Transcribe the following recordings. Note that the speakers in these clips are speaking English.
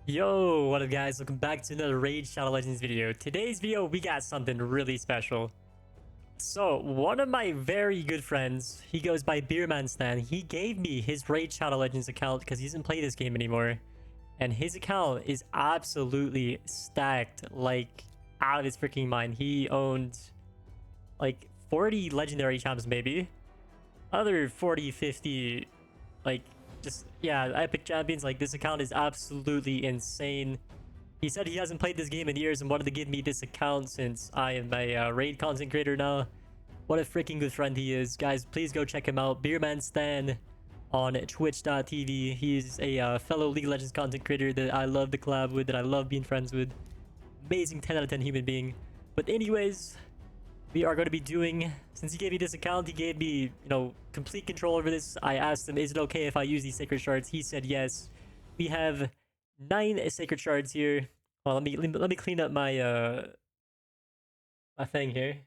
Yo, what up guys? Welcome back to another Raid Shadow Legends video. Today's video, we got something really special. So, one of my very good friends, he goes by Beerman Stan, he gave me his Raid Shadow Legends account because he doesn't play this game anymore. And his account is absolutely stacked, like, out of his freaking mind. He owned, like, 40 legendary champs maybe. Other 40, 50, like, just, yeah, epic champions. Like, this account is absolutely insane. He said he hasn't played this game in years and wanted to give me this account since I am a raid content creator now. What a freaking good friend he is. Guys, please go check him out. Beerman Stan on twitch.tv. He's a fellow League of Legends content creator that I love to collab with, that I love being friends with. Amazing 10 out of 10 human being. But anyways, we are going to be doing, since he gave me this account, he gave me, complete control over this. I asked him, is it okay if I use these sacred shards? He said yes. We have 9 sacred shards here. Well, let me clean up my my thing here.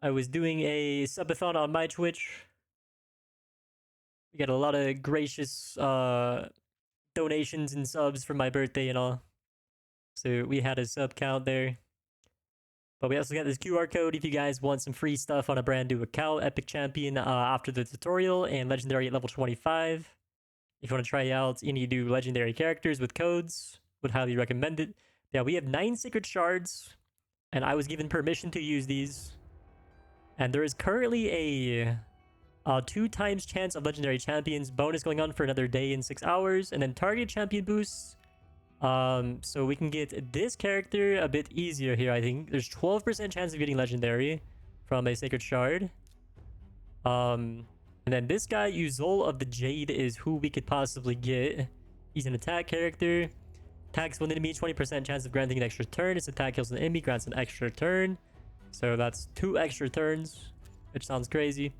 I was doing a subathon on my Twitch. We got a lot of gracious donations and subs for my birthday and all. So we had a sub count there. But we also got this QR code if you guys want some free stuff on a brand new account. Epic Champion after the tutorial and Legendary at level 25. If you want to try out any new Legendary characters with codes, would highly recommend it. Yeah, we have 9 Sacred Shards, and I was given permission to use these. And there is currently a 2 times chance of Legendary Champions bonus going on for another day in 6 hours. And then target champion boosts. So we can get this character a bit easier here, I think. There's 12% chance of getting Legendary from a Sacred Shard. And then this guy, Uzol of the Jade, is who we could possibly get. He's an attack character. Attacks one enemy, 20% chance of granting an extra turn. His attack kills an enemy, grants an extra turn. So that's 2 extra turns, which sounds crazy.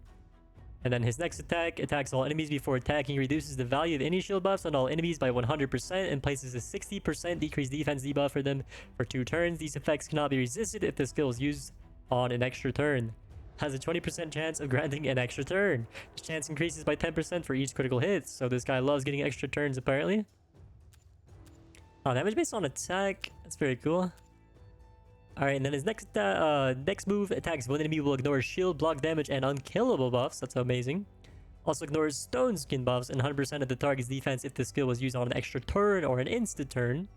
And then his next attack attacks all enemies before attacking, reduces the value of any shield buffs on all enemies by 100%, and places a 60% decreased defense debuff for them for 2 turns. These effects cannot be resisted if the skill is used on an extra turn. Has a 20% chance of granting an extra turn. This chance increases by 10% for each critical hit, so this guy loves getting extra turns apparently. Damage based on attack, that's very cool. Alright, and then his next move attacks one enemy will ignore shield, block damage, and unkillable buffs. That's amazing. Also ignores stone skin buffs and 100% of the target's defense if the skill was used on an extra turn or an instant turn.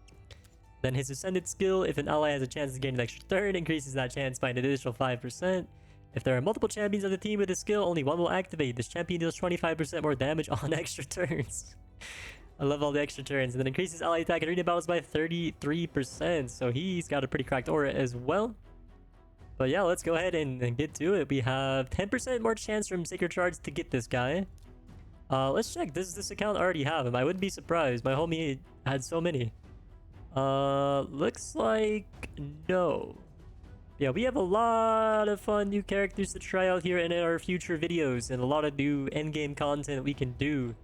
Then his ascended skill, if an ally has a chance to gain an extra turn, increases that chance by an additional 5%. If there are multiple champions on the team with this skill, only one will activate. This champion deals 25% more damage on extra turns. I love all the extra turns. And then increases ally attack and arena battles by 33%. So he's got a pretty cracked aura as well. But yeah, let's go ahead and get to it. We have 10% more chance from Sacred Shards to get this guy. Let's check. Does this account already have him? I wouldn't be surprised. My homie had so many. Looks like no. Yeah, we have a lot of fun new characters to try out here in our future videos. And a lot of new endgame content we can do.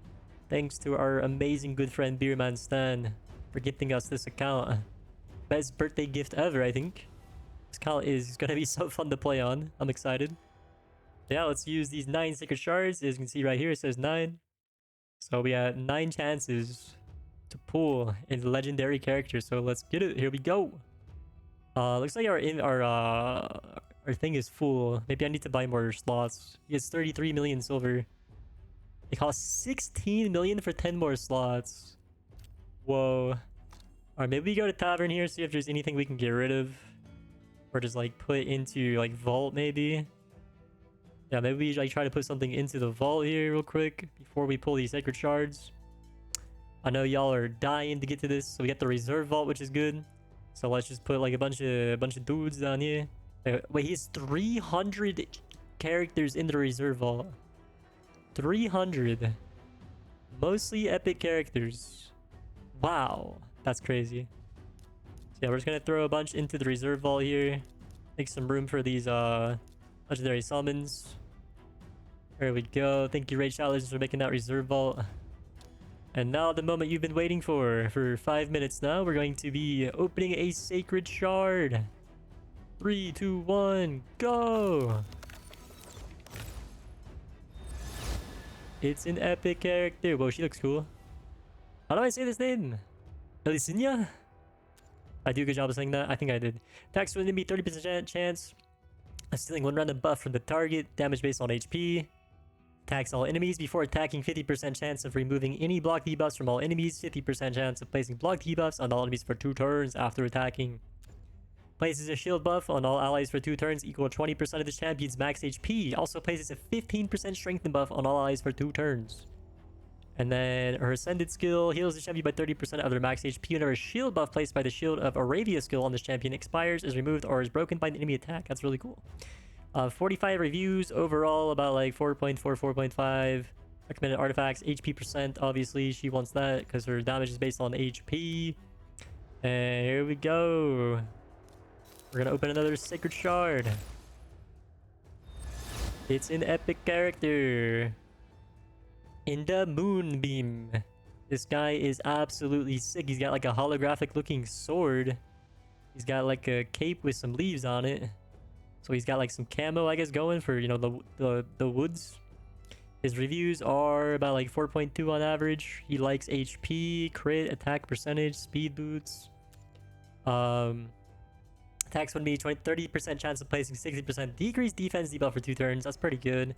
Thanks to our amazing good friend Beerman Stan for gifting us this account. Best birthday gift ever, I think. This account is gonna be so fun to play on. I'm excited. Yeah, let's use these 9 Sacred Shards. As you can see right here, it says 9. So we have 9 chances to pull a legendary character. So let's get it. Here we go. Looks like our thing is full. Maybe I need to buy more slots. He has 33 million silver. It costs 16 million for 10 more slots. Whoa. Alright, maybe we go to tavern here, see if there's anything we can get rid of. Or just like put into like vault maybe. Yeah, maybe we like try to put something into the vault here real quick before we pull these sacred shards. I know y'all are dying to get to this, so we got the reserve vault, which is good. So let's just put like a bunch of dudes down here. Wait, he has 300 characters in the reserve vault. 300. Mostly epic characters. Wow. That's crazy. So yeah, we're just gonna throw a bunch into the reserve vault here. Make some room for these legendary summons. There we go. Thank you, Raid Challenge, for making that reserve vault. And now the moment you've been waiting for 5 minutes now, we're going to be opening a sacred shard. 3, 2, 1, go! It's an epic character. Whoa, she looks cool. How do I say this name? Elisinia? I do a good job of saying that. I think I did. Attacks with enemy 30% chance of stealing one random buff from the target. Damage based on HP. Attacks all enemies before attacking. 50% chance of removing any block debuffs from all enemies. 50% chance of placing block debuffs on all enemies for 2 turns after attacking. Places a shield buff on all allies for 2 turns equal 20% of the champion's max HP. Also places a 15% strengthen buff on all allies for 2 turns. And then her Ascended skill heals the champion by 30% of their max HP whenever a shield buff placed by the Shield of Aravia skill on this champion expires, is removed, or is broken by an enemy attack. That's really cool. 45 reviews overall, about like 4.4, 4.5. Recommended artifacts, HP percent. Obviously, she wants that because her damage is based on HP. And here we go. We're gonna open another Sacred Shard. It's an epic character. In the Moonbeam. This guy is absolutely sick. He's got like a holographic looking sword. He's got like a cape with some leaves on it. So he's got like some camo, I guess, going for, you know, the woods. His reviews are about like 4.2 on average. He likes HP, crit, attack percentage, speed boots. Attacks would be 30% chance of placing 60% decreased defense debuff for 2 turns. That's pretty good.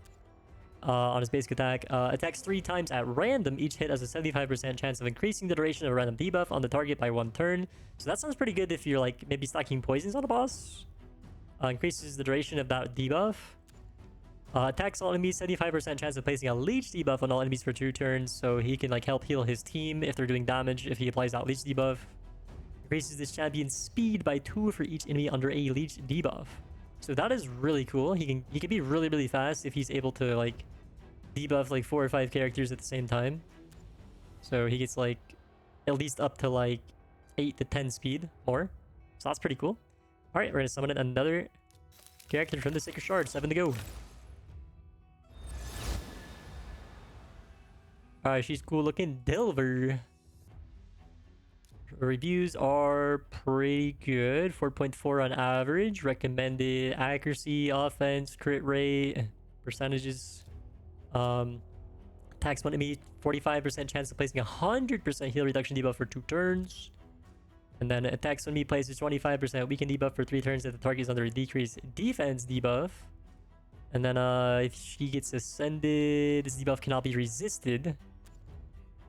On his basic attack. Attacks 3 times at random. Each hit has a 75% chance of increasing the duration of a random debuff on the target by 1 turn. So that sounds pretty good if you're like maybe stacking poisons on a boss. Increases the duration of that debuff. Attacks all enemies, 75% chance of placing a leech debuff on all enemies for 2 turns. So he can like help heal his team if they're doing damage if he applies that leech debuff. Increases this champion's speed by 2 for each enemy under a leech debuff. So that is really cool. He can be really fast if he's able to like debuff like 4 or 5 characters at the same time. So he gets like at least up to like 8 to 10 speed more. So that's pretty cool. All right, we're gonna summon another character from the Sacred Shard. 7 to go. All right, she's cool looking. Delver. Reviews are pretty good. 4.4 on average. Recommended accuracy, offense, crit rate, percentages. Attacks one enemy, 45% chance of placing 100% heal reduction debuff for 2 turns. And then attacks when enemy places 25% weaken debuff for 3 turns if the target is under a decreased defense debuff. And then if she gets ascended, this debuff cannot be resisted.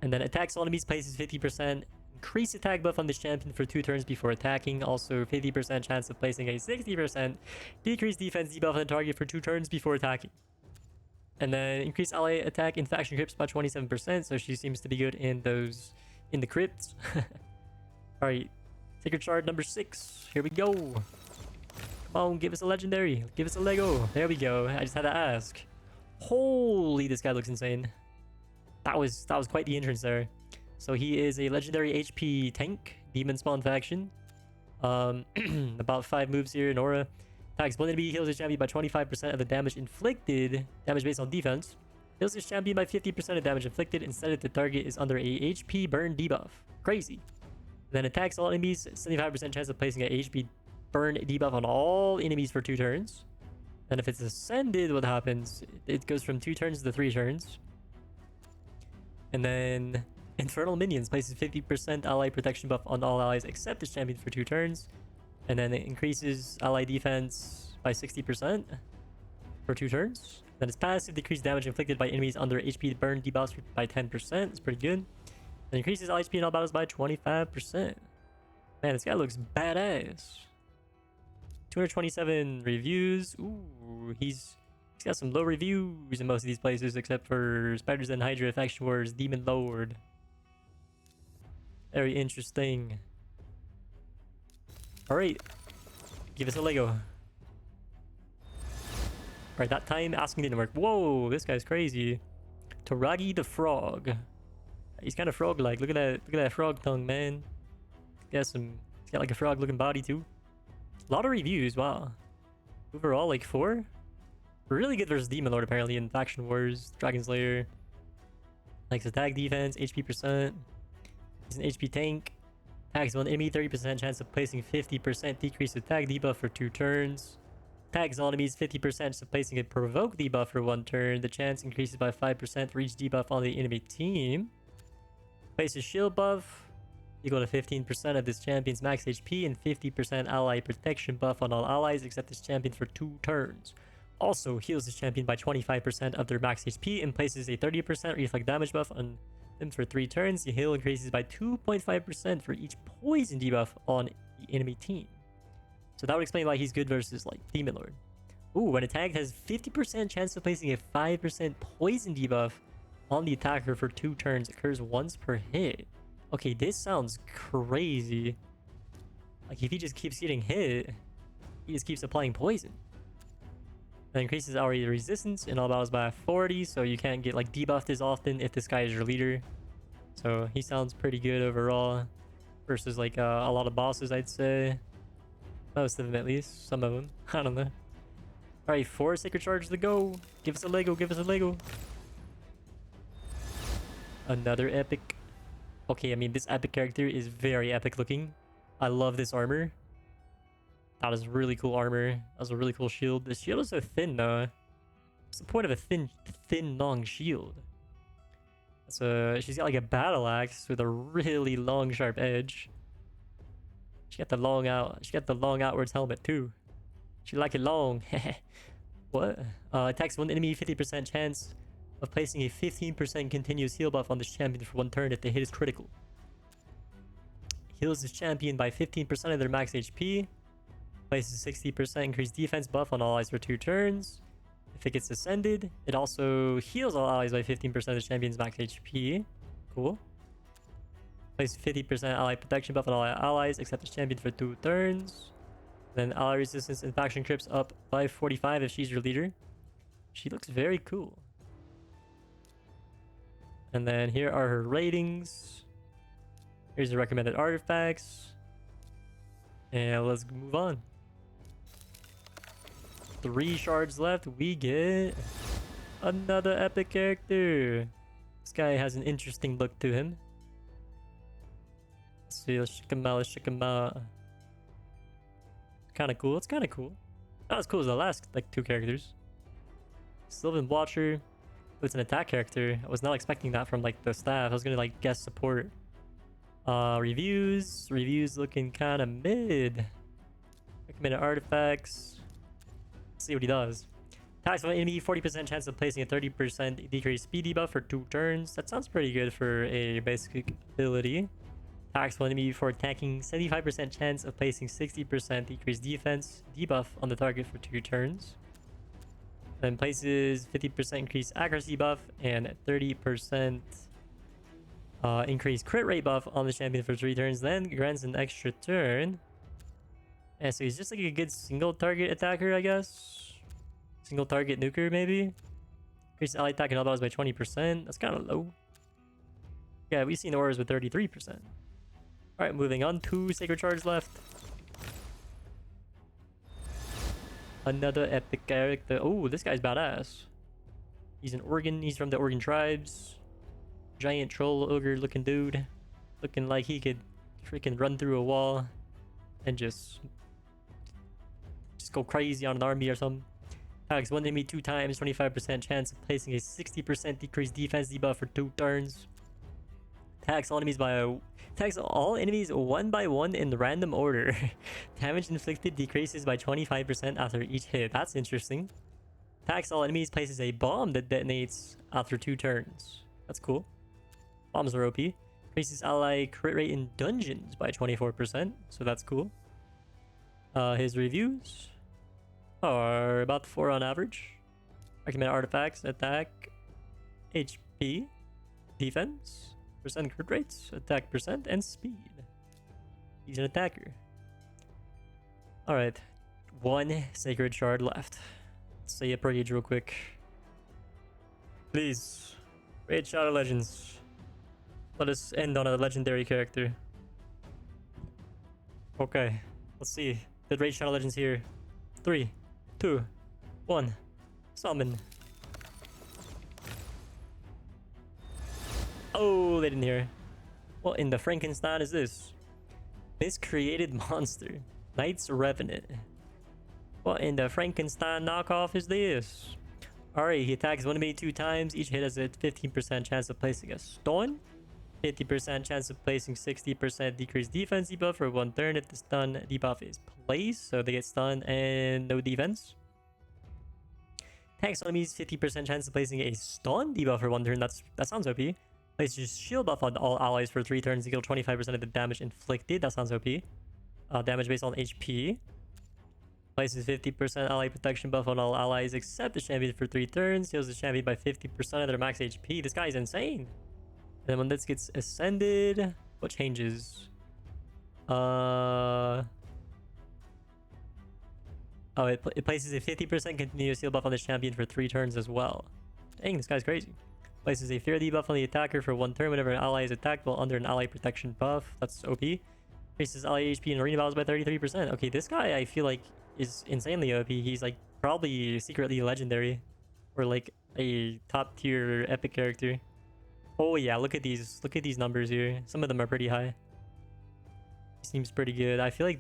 And then attacks all enemies places 50% increased attack buff on this champion for 2 turns before attacking. Also 50% chance of placing a 60% decreased defense debuff on the target for 2 turns before attacking. And then increase ally attack in faction crypts by 27%. So she seems to be good in those, in the crypts. Alright, Sacred Shard number 6. Here we go. Come on, give us a legendary. Give us a Lego. There we go. I just had to ask. Holy, this guy looks insane. That was quite the entrance there. So he is a legendary HP tank, demon spawn faction. About 5 moves here in aura. Attacks one enemy, heals his champion by 25% of the damage inflicted. Damage based on defense. Heals his champion by 50% of damage inflicted instead if the target is under a HP burn debuff. Crazy. Then attacks all enemies, 75% chance of placing a HP burn debuff on all enemies for 2 turns. Then if it's ascended, what happens? It goes from 2 turns to 3 turns. And then Infernal Minions places 50% ally protection buff on all allies except this champion for 2 turns. And then it increases ally defense by 60% for 2 turns. Then its passive decreases damage inflicted by enemies under HP burn debuffs by 10%. It's pretty good. And increases ally HP in all battles by 25%. Man, this guy looks badass. 227 reviews. Ooh, he's got some low reviews in most of these places except for Spiders and Hydra, Faction Wars, Demon Lord. Very interesting. Alright, give us a Lego. Alright, that time asking didn't work. Whoa, this guy's crazy. Taragi the Frog. He's kind of frog-like. Look at that frog tongue, man. He's got like a frog-looking body too. A lot of reviews, wow. Overall, like 4. Really good versus Demon Lord apparently in Faction Wars, Dragon Slayer. Likes attack defense, HP percent. He's an HP tank. Attacks one enemy, 30% chance of placing 50% decreased attack debuff for 2 turns. Attacks all enemies, 50% of placing a provoke debuff for 1 turn. The chance increases by 5% for each debuff on the enemy team. Places shield buff equal to 15% of this champion's max HP and 50% ally protection buff on all allies except this champion for 2 turns. Also heals this champion by 25% of their max HP and places a 30% reflect damage buff on them for 3 turns. The heal increases by 2.5% for each poison debuff on the enemy team. So that would explain why he's good versus like Demon Lord. Ooh, when attacked has 50% chance of placing a 5% poison debuff on the attacker for 2 turns. Occurs once per hit. Okay, this sounds crazy. Like, if he just keeps getting hit, he just keeps applying poison. That increases our resistance in all battles by 40, so you can't get, like, debuffed as often if this guy is your leader. So, he sounds pretty good overall. Versus, like, a lot of bosses, I'd say. Most of them, at least. Some of them. I don't know. Alright, 4 Sacred Shards to go. Give us a Lego, give us a Lego. Another epic. Okay, I mean, this epic character is very epic looking. I love this armor. That is really cool armor. That's a really cool shield. The shield is so thin, though. What's the point of a thin, long shield? So she's got like a battle axe with a really long, sharp edge. She got the long outwards helmet too. She like it long. What? Attacks one enemy, 50% chance of placing a 15% continuous heal buff on this champion for 1 turn if the hit is critical. Heals this champion by 15% of their max HP. Places 60% increased defense buff on all allies for 2 turns. If it gets ascended, it also heals all allies by 15% of the champion's max HP. Cool. Places 50% ally protection buff on all allies except the champion for 2 turns. Then ally resistance and faction crips up by 45 if she's your leader. She looks very cool. And then here are her ratings. Here's the recommended artifacts. And let's move on. 3 shards left. We get another epic character. This guy has an interesting look to him. Let's see. Let's check him out. Let's check him out. Kind of cool. It's kind of cool. Not as cool as the last like 2 characters. Sylvan Watcher. It's an attack character. I was not expecting that from like the staff. I was gonna like guess support. Reviews looking kind of mid. Recommended artifacts. Let's see what he does. Attacks one enemy, 40% chance of placing a 30% decreased speed debuff for 2 turns. That sounds pretty good for a basic ability. Attacks one enemy for attacking, 75% chance of placing 60% decreased defense debuff on the target for 2 turns. Then places 50% increased accuracy buff and 30% increased crit rate buff on the champion for 3 turns. Then grants an extra turn. And so he's just like a good single target attacker, I guess. Single target nuker, maybe. Increases ally attack and all battles by 20%. That's kind of low. Yeah, we've seen auras with 33%. Alright, moving on. 2 Sacred Shards left. Another epic character. Oh, this guy's badass. He's an Organ. He's from the Organ tribes. Giant troll ogre looking dude. Looking like he could freaking run through a wall and just go crazy on an army or something. Attacks one enemy 2 times, 25% chance of placing a 60% decreased defense debuff for 2 turns. Attacks all enemies 1 by 1 in random order. Damage inflicted decreases by 25% after each hit. That's interesting. Attacks all enemies, places a bomb that detonates after 2 turns. That's cool. Bombs are OP. Increases ally crit rate in dungeons by 24%. So that's cool. His reviews are about 4 on average. Recommended artifacts: attack, HP, defense, percent crit rates, attack percent, and speed. He's an attacker. Alright. 1 Sacred Shard left. Let's say a Purge real quick. Please. Raid Shadow Legends. Let us end on a legendary character. Okay. Let's see. The Raid Shadow Legends here. 3, 2, 1. Summon. Oh, they didn't hear. What in the Frankenstein is this? Miscreated monster. Knight's Revenant. What in the Frankenstein knockoff is this? Alright, he attacks one enemy 2 times. Each hit has a 15% chance of placing a stun. 50% chance of placing 60% decreased defense debuff for 1 turn if the stun debuff is placed. So they get stunned and no defense. Tanks enemies 50% chance of placing a stun debuff for 1 turn. That sounds OP. Places shield buff on all allies for 3 turns to deal 25% of the damage inflicted. That sounds OP. Damage based on HP. Places 50% ally protection buff on all allies except the champion for 3 turns. Heals the champion by 50% of their max HP. This guy is insane. And then when this gets ascended, what changes? Oh, it places a 50% continuous heal buff on this champion for 3 turns as well. Dang, this guy's crazy. Places a fear debuff on the attacker for 1 turn whenever an ally is attacked while under an ally protection buff. That's OP. Increases ally HP in arena battles by 33%. Okay, this guy I feel like is insanely OP. He's like probably secretly legendary. Or like a top tier epic character. Oh yeah, look at these numbers here. Some of them are pretty high. He seems pretty good. I feel like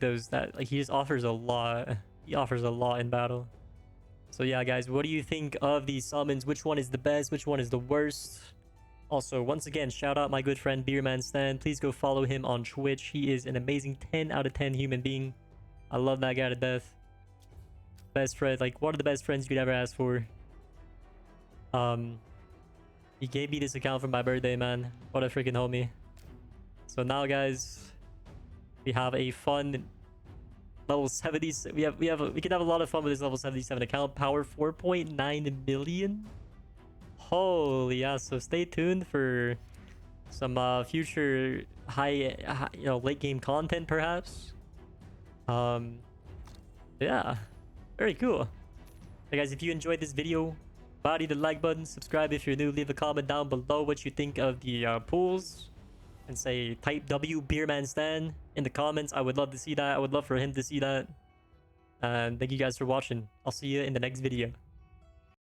he just offers a lot. He offers a lot in battle. So yeah, guys, what do you think of these summons? Which one is the best? Which one is the worst? Also, once again, shout out my good friend Beerman Stan. Please go follow him on Twitch. He is an amazing 10 out of 10 human being. I love that guy to death. Best friend, like one of the best friends you could ever ask for. He gave me this account for my birthday, man. What a freaking homie. So now, guys, we have a fun level 70. We can have a lot of fun with this level 77 account. Power 4.9 million. Holy yeah! So stay tuned for some future high, late game content, perhaps. Yeah, very cool. So guys, if you enjoyed this video, body the like button, subscribe if you're new, leave a comment down below what you think of the pools, and say type W Beerman Stan in the comments. I would love to see that. I would love for him to see that. And thank you guys for watching. I'll see you in the next video.